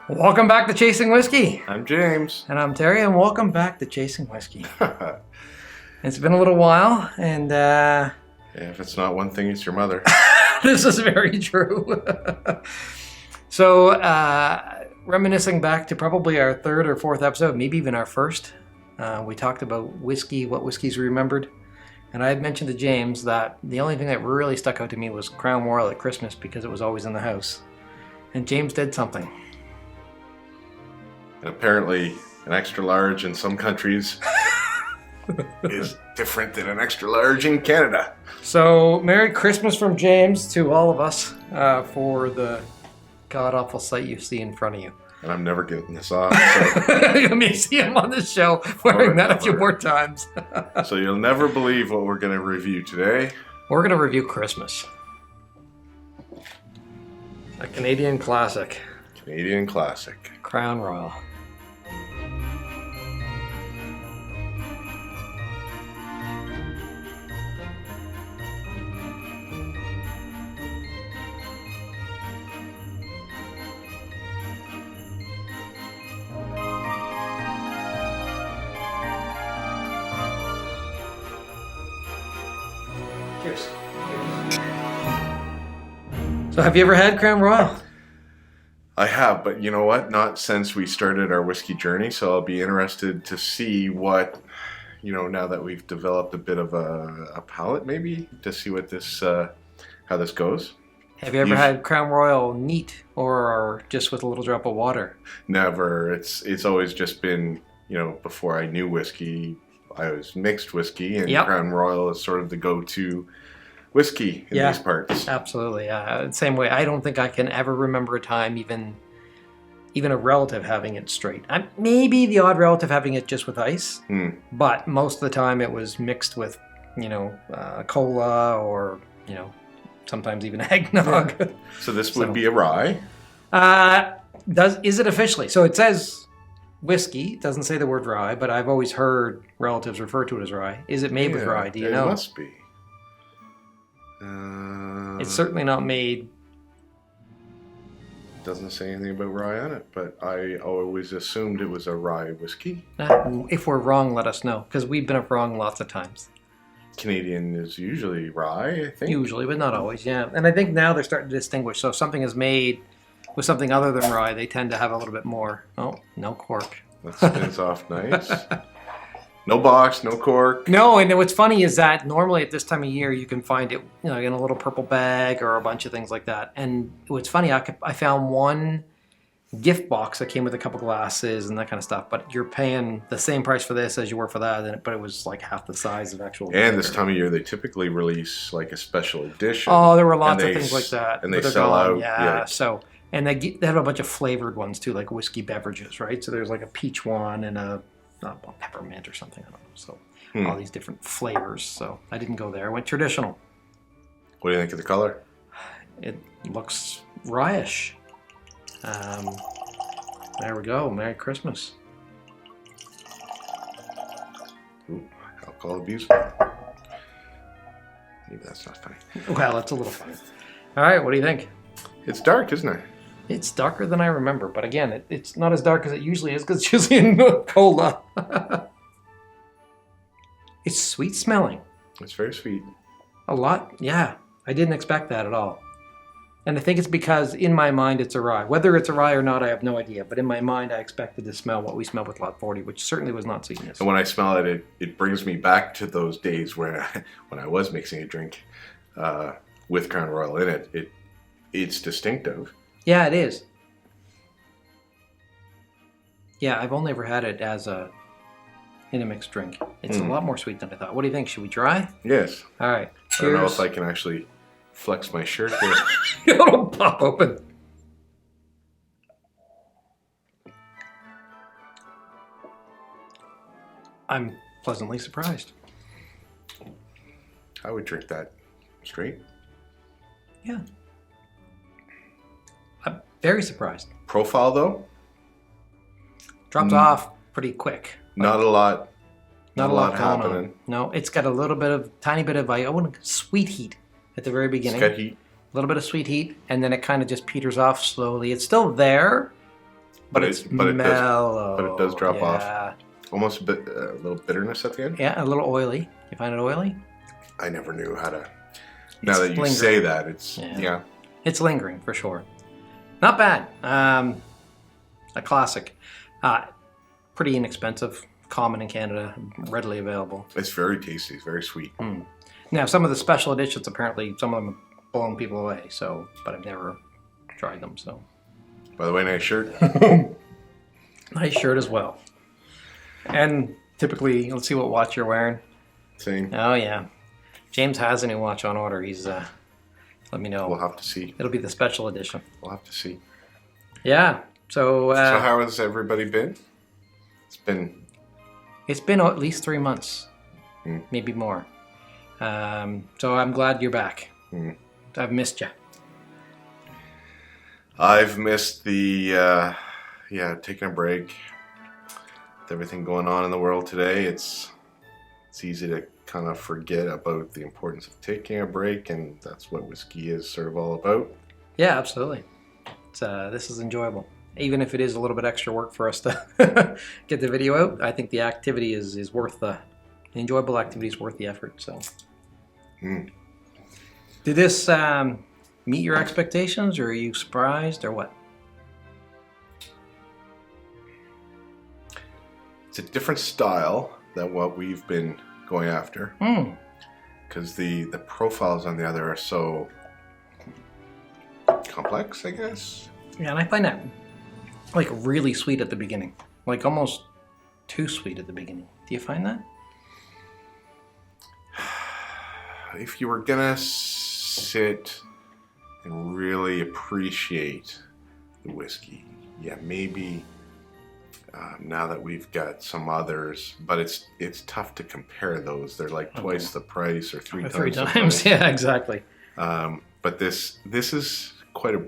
Welcome back to Chasing Whiskey. I'm James. And I'm Terry, and welcome back to Chasing Whiskey. It's been a little while, and yeah, if it's not one thing, it's your mother. This is very true. So, reminiscing back to probably our third or fourth episode, maybe even our first, we talked about whiskey, what whiskeys we remembered. And I had mentioned to James that the only thing that really stuck out to me was Crown Royal at Christmas because it was always in the house. And James did something. And apparently, an extra large in some countries is different than an extra large in Canada. So, Merry Christmas from James to all of us for the god-awful sight you see in front of you. And I'm never getting this off. So. You may see him on this show wearing that a few more times. So you'll never believe what we're going to review today. We're going to review Christmas. A Canadian classic. Canadian classic. Crown Royal. Cheers. So have you ever had Crown Royal? I have, but you know what? Not since we started our whiskey journey, so I'll be interested to see what, now that we've developed a bit of a palate maybe, to see what this, how this goes. Have you ever had Crown Royal neat or just with a little drop of water? Never. It's always just been, before I knew whiskey, I was mixed whiskey, and Crown Royal is sort of the go-to whiskey in these parts. Absolutely. Same way. I don't think I can ever remember a time, even a relative having it straight. Maybe the odd relative having it just with ice, but most of the time it was mixed with, cola or, sometimes even eggnog. Yeah. So this would be a rye? Is it officially? So it says whiskey. It doesn't say the word rye, but I've always heard relatives refer to it as rye. Is it made with rye? Do you know? It must be. It's certainly not made. Doesn't say anything about rye on it, but I always assumed it was a rye whiskey. If we're wrong, let us know, because we've been wrong lots of times. Canadian is usually rye, I think. Usually, but not always, yeah. And I think now they're starting to distinguish. So if something is made with something other than rye, they tend to have a little bit more. Oh, no cork. That spins off nice. No box, no cork. No, and what's funny is that normally at this time of year you can find it, in a little purple bag or a bunch of things like that. And what's funny, I found one gift box that came with a couple glasses and that kind of stuff. But you're paying the same price for this as you were for that, but it was like half the size of actual. And this time of year, they typically release like a special edition. Oh, there were lots of things like that. And they sell out. Yeah. So, and they have a bunch of flavored ones too, like whiskey beverages, right? So there's like a peach one and a peppermint or something. I don't know. So all these different flavors. So I didn't go there. I went traditional. What do you think of the color? It looks rye-ish. There we go. Merry Christmas. Ooh, alcohol abuse. Maybe that's not funny. Well, it's a little funny. All right, what do you think? It's dark, isn't it? It's darker than I remember, but again, it's not as dark as it usually is because it's usually in cola. It's sweet smelling. It's very sweet. A lot, yeah. I didn't expect that at all. And I think it's because in my mind it's a rye. Whether it's a rye or not, I have no idea. But in my mind, I expected to smell what we smelled with Lot 40, which certainly was not sweetness. And when I smell it, it brings me back to those days when I was mixing a drink with Crown Royal in it. It's distinctive. Yeah, it is. Yeah, I've only ever had it as in a mixed drink. It's a lot more sweet than I thought. What do you think? Should we try? Yes. All right. Cheers. I don't know if I can actually flex my shirt here. It'll pop open. I'm pleasantly surprised. I would drink that straight. Yeah. I'm very surprised. Profile though? Drops off pretty quick. Not a lot. Not a lot happening. No, it's got a little bit of, tiny bit of, I wouldn't, sweet heat at the very beginning. It's got heat. little bit of sweet heat, and then it kind of just peters off slowly. It's still there, but it's mellow. But it does drop yeah. off. Almost a bit, a little bitterness at the end. Yeah, a little oily. You find it oily? I never knew how to. Now that you say that, it's yeah. It's lingering for sure. Not bad. A classic. Pretty inexpensive. Common in Canada. Readily available. It's very tasty. It's very sweet. Now, some of the special editions, apparently, some of them have blown people away. So, but I've never tried them. So. By the way, nice shirt. Nice shirt as well. And typically, let's see what watch you're wearing. Same. Oh yeah. James has a new watch on order. He's let me know. We'll have to see. It'll be the special edition. We'll have to see. Yeah. So how has everybody been? It's been at least 3 months, maybe more. So I'm glad you're back. I've missed you. I've missed the taking a break. With everything going on in the world today, it's easy to kind of forget about the importance of taking a break, and that's what whiskey is sort of all about. Yeah, absolutely. This is enjoyable. Even if it is a little bit extra work for us to get the video out, I think the activity is worth the enjoyable activity is worth the effort. So, Did this meet your expectations, or are you surprised, or what? It's a different style than what we've been going after. Because the profiles on the other are so complex, I guess. Yeah, and I find that like really sweet at the beginning. Like almost too sweet at the beginning. Do you find that? If you were gonna sit and really appreciate the whiskey, yeah, maybe now that we've got some others, but it's tough to compare those. They're like twice the price or three times the price. Yeah, exactly. But this is quite a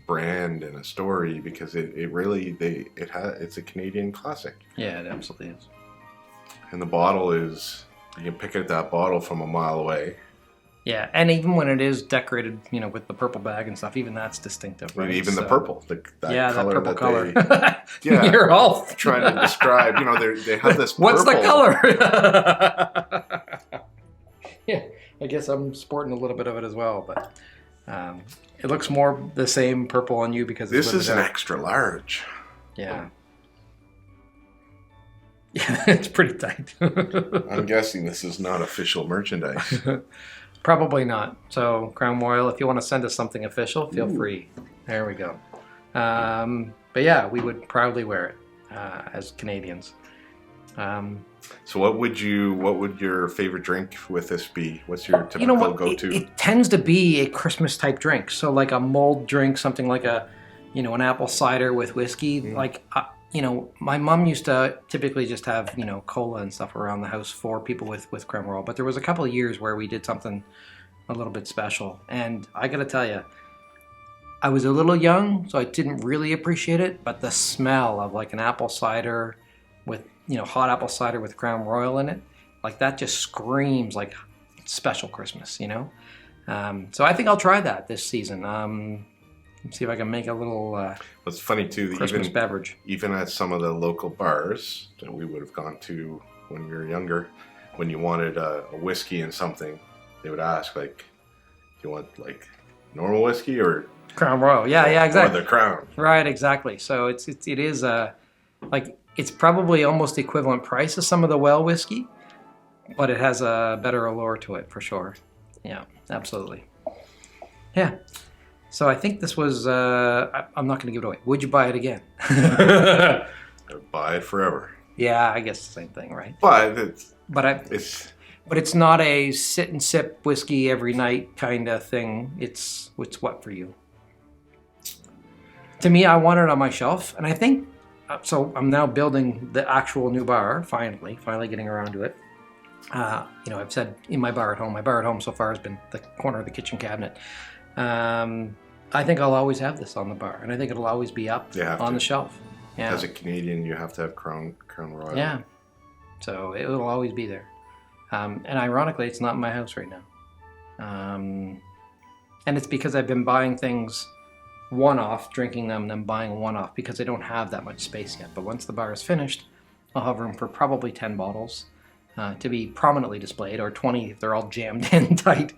brand and a story, because it's a Canadian classic. Yeah, it absolutely is. And the bottle is, you can pick out that bottle from a mile away. Yeah, and even when it is decorated, with the purple bag and stuff, even that's distinctive, right? And even the purple, that color, that purple color. Yeah, you're all trying to describe. they have this. What's purple. the color? Yeah, I guess I'm sporting a little bit of it as well, but it looks more the same purple on you because this is an extra large. Yeah. Yeah, it's pretty tight. I'm guessing this is not official merchandise. Probably not. So, Crown Royal, if you want to send us something official, feel free. There we go. But yeah, we would proudly wear it as Canadians. So what would your favorite drink with this be? What's your typical go-to? It tends to be a Christmas type drink. So like a mulled drink, something like an apple cider with whiskey. Like, my mom used to typically just have, cola and stuff around the house for people with Crown Royal. But there was a couple of years where we did something a little bit special. And I got to tell you, I was a little young, so I didn't really appreciate it. But the smell of like an apple cider with, hot apple cider with Crown Royal in it, like that just screams like special Christmas, So I think I'll try that this season. See if I can make a little it's funny too that Christmas beverage. Even at some of the local bars that we would have gone to when we were younger, when you wanted a whiskey and something, they would ask like, "Do you want like normal whiskey or Crown Royal?" Yeah, exactly. Or the Crown. Right, exactly. So it is like it's probably almost the equivalent price of some of the well whiskey, but it has a better allure to it for sure. Yeah, absolutely. Yeah. So I think this was, I'm not going to give it away. Would you buy it again? I'd buy it forever. Yeah, I guess the same thing, right? But it's not a sit and sip whiskey every night kind of thing. It's what for you? To me, I want it on my shelf, and I think, so I'm now building the actual new bar, finally getting around to it. I've said in my bar at home so far has been the corner of the kitchen cabinet. I think I'll always have this on the bar, and I think it'll always be up on the shelf. Yeah. As a Canadian, you have to have Crown Royal. Yeah. So it will always be there. And ironically, it's not in my house right now. And it's because I've been buying things one-off, drinking them, and then buying one-off because I don't have that much space yet. But once the bar is finished, I'll have room for probably 10 bottles to be prominently displayed, or 20 if they're all jammed in tight.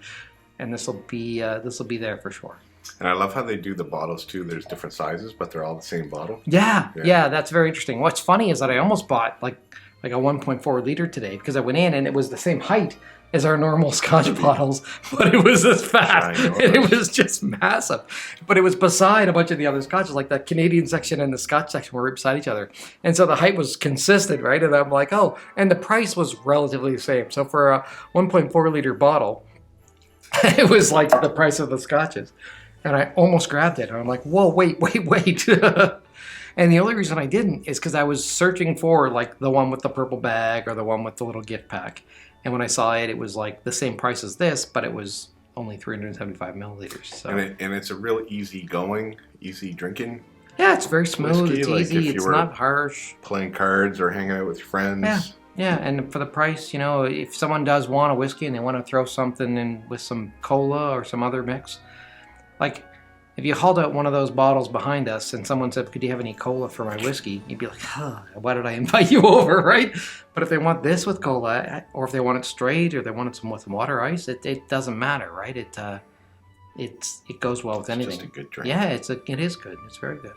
And this will be there for sure. And I love how they do the bottles too. There's different sizes, but they're all the same bottle. Yeah, that's very interesting. What's funny is that I almost bought like a 1.4 liter today because I went in and it was the same height as our normal Scotch bottles, but it was this fat and it was just massive. But it was beside a bunch of the other Scotches, like the Canadian section and the Scotch section were right beside each other. And so the height was consistent, right? And I'm like, oh, and the price was relatively the same. So for a 1.4 liter bottle, it was like the price of the Scotches. And I almost grabbed it. And I'm like, whoa, wait. And the only reason I didn't is because I was searching for like the one with the purple bag or the one with the little gift pack. And when I saw it, it was like the same price as this, but it was only 375 milliliters. So. And it's a real easy drinking. Yeah, it's very smooth. Whiskey, it's like easy. It's not harsh. Playing cards or hanging out with your friends. Yeah, and for the price, you know, if someone does want a whiskey and they want to throw something in with some cola or some other mix, like if you hauled out one of those bottles behind us and someone said, could you have any cola for my whiskey? You'd be like, why did I invite you over, right? But if they want this with cola, or if they want it straight, or they want it with water ice, it doesn't matter, right? It goes well with anything. It's just a good drink. Yeah, it is good. It's very good.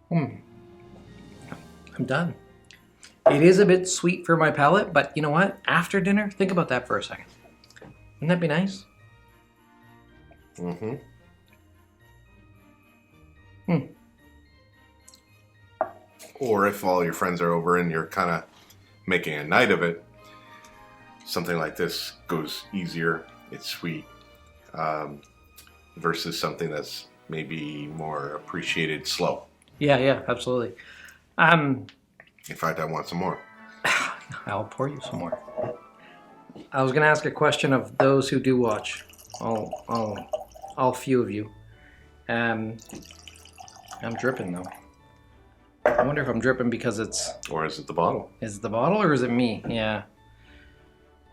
I'm done. It is a bit sweet for my palate, but you know what? After dinner, think about that for a second. Wouldn't that be nice? Mm-hmm. Or if all your friends are over and you're kind of making a night of it, something like this goes easier. It's sweet, versus something that's maybe more appreciated slow. Yeah, absolutely. In fact, I want some more. I'll pour you some more. I was going to ask a question of those who do watch. All few of you. I'm dripping though. I wonder if I'm dripping because it's... Or is it the bottle? Is it the bottle or is it me? Yeah.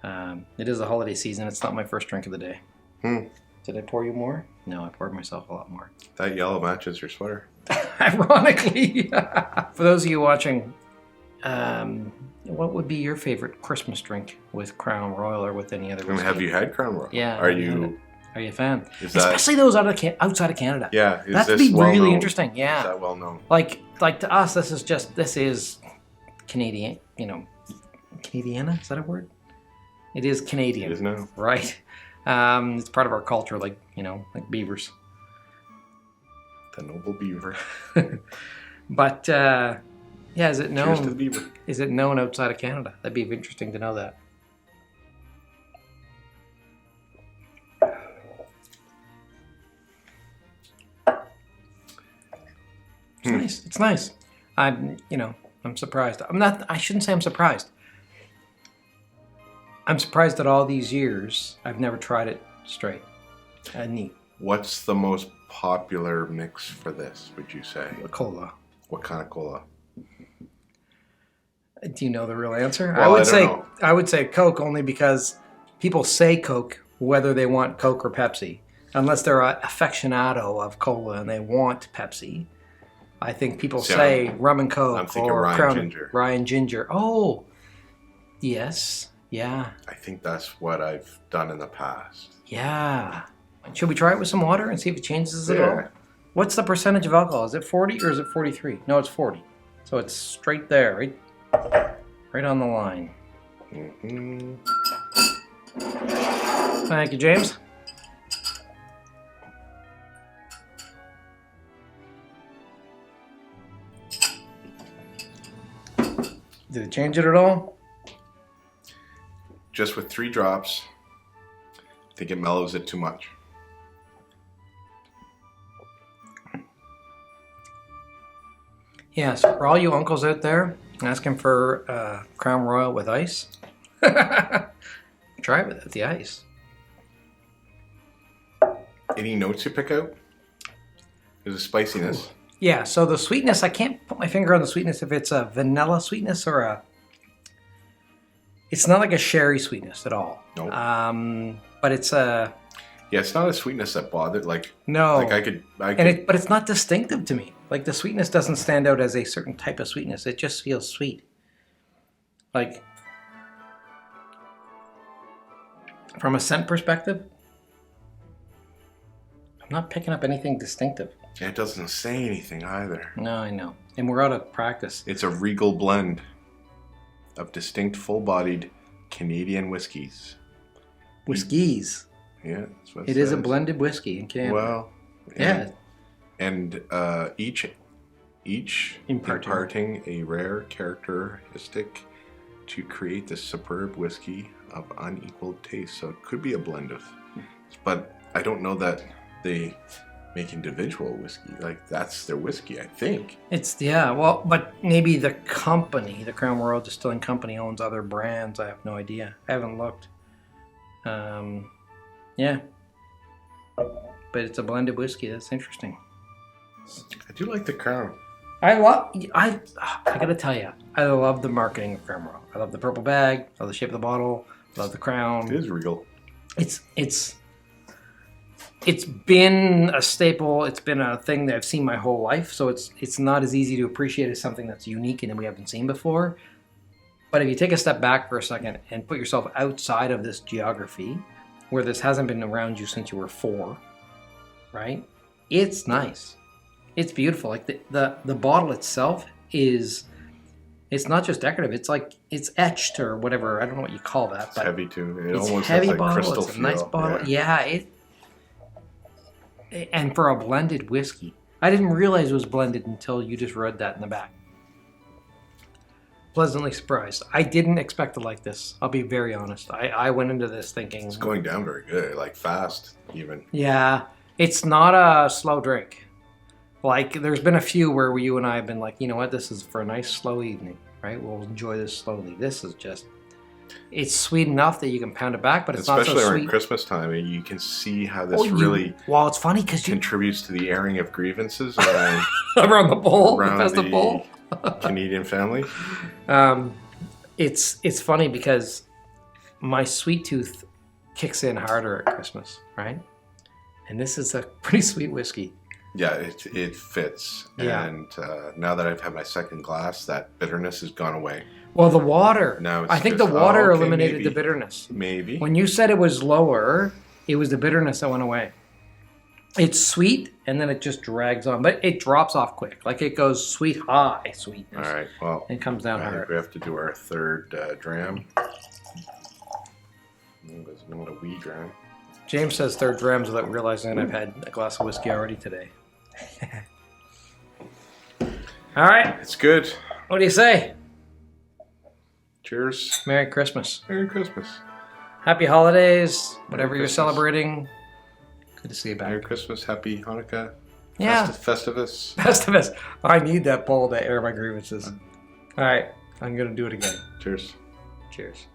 It is the holiday season. It's not my first drink of the day. Did I pour you more? No, I poured myself a lot more. That yellow matches your sweater. Ironically. For those of you watching, what would be your favorite Christmas drink with Crown Royal or with any other whiskey? Have you had Crown Royal? Yeah. Are you a fan? Especially those outside of Canada. Yeah. That'd be really interesting. Yeah. Is that well known? Like to us, this is Canadian. You know, Canadiana, is that a word? It is Canadian. It is now. Right. It's part of our culture, like like beavers. The noble beaver. But is it known? Cheers to the beaver. Is it known outside of Canada? That'd be interesting to know that. It's nice. It's nice. I'm surprised. I shouldn't say I'm surprised. I'm surprised that all these years I've never tried it straight. Neat. What's the most popular mix for this, would you say? Cola. What kind of cola? Do you know the real answer? Well, I would say Coke, only because people say Coke whether they want Coke or Pepsi. Unless they're an aficionado of cola and they want Pepsi. I think people say rum and Coke. I'm thinking or Ryan Ginger. Ryan Ginger. Oh, yes. Yeah. I think that's what I've done in the past. Yeah. Should we try it with some water and see if it changes at all? What's the percentage of alcohol? Is it 40 or is it 43? No, it's 40. So it's straight there, right on the line. Mm-hmm. Thank you, James. Did it change it at all? Just with 3 drops, I think it mellows it too much. Yeah, so for all you uncles out there asking for Crown Royal with ice, try it with the ice. Any notes you pick out? There's a spiciness. Yeah, so the sweetness, I can't put my finger on the sweetness if it's a vanilla sweetness or a... It's not like a sherry sweetness at all. Nope. But it's a... Yeah, it's not a sweetness that bothered. Like No. I could. But it's not distinctive to me. Like the sweetness doesn't stand out as a certain type of sweetness. It just feels sweet. Like from a scent perspective, I'm not picking up anything distinctive. It doesn't say anything either. No, I know. And we're out of practice. It's a regal blend of distinct, full-bodied Canadian whiskeys. Whiskeys. Yeah, that's what It is a blended whiskey in Canada. Well, yeah. And each imparting a rare characteristic to create this superb whiskey of unequaled taste. So it could be a blend of, but I don't know that they make individual whiskey. Like that's their whiskey, I think. Well, but maybe the company, the Crown Royal Distilling Company, owns other brands. I have no idea. I haven't looked. Yeah. But it's a blended whiskey. That's interesting. I do like the Crown. I gotta tell you, I love the marketing of Crown Royal. I love the purple bag. I love the shape of the bottle. I love the crown. It is regal. It's been a staple. It's been a thing that I've seen my whole life. So it's not as easy to appreciate as something that's unique and that we haven't seen before. But if you take a step back for a second and put yourself outside of this geography, where this hasn't been around you since you were 4, right? It's nice. It's beautiful. Like the bottle itself it's not just decorative. It's like it's etched or whatever. I don't know what you call that. It's but heavy too. It it's almost heavy has like bottle. crystal It's a feel. nice bottle. Yeah. And for a blended whiskey, I didn't realize it was blended until you just read that in the back. Pleasantly surprised. I didn't expect to like this. I'll be very honest. I went into this thinking It's going down very good, like fast even. Yeah, it's not a slow drink. Like there's been a few where you and I have been like, you know what, this is for a nice slow evening, right? We'll enjoy this slowly. This is just, it's sweet enough that you can pound it back, but it's not so sweet. Especially around Christmas time, you can see how this really well, it's funny because contributes to the airing of grievances around around the bowl, around the festive bowl. Canadian family. It's funny because my sweet tooth kicks in harder at Christmas, right? And this is a pretty sweet whiskey. Yeah, it fits. Yeah. And now that I've had my second glass, that bitterness has gone away. Well, the water. Now I think the water eliminated the bitterness. Maybe. When you said it was lower, it was the bitterness that went away. It's sweet, and then it just drags on. But it drops off quick. Like it goes sweet, high sweetness. All right, well. And comes down I think hard. we have to do our third dram. There's not a wee dram. James says third drams without realizing I've had a glass of whiskey already today. All right. It's good. What do you say? Cheers. Merry Christmas. Merry Christmas. Happy holidays. Whatever Merry you're Christmas. celebrating. Good to see you back. Merry Christmas. Happy Hanukkah. Yeah. Festivus. Festivus. I need that bowl to air my grievances. All right. I'm going to do it again. Cheers. Cheers.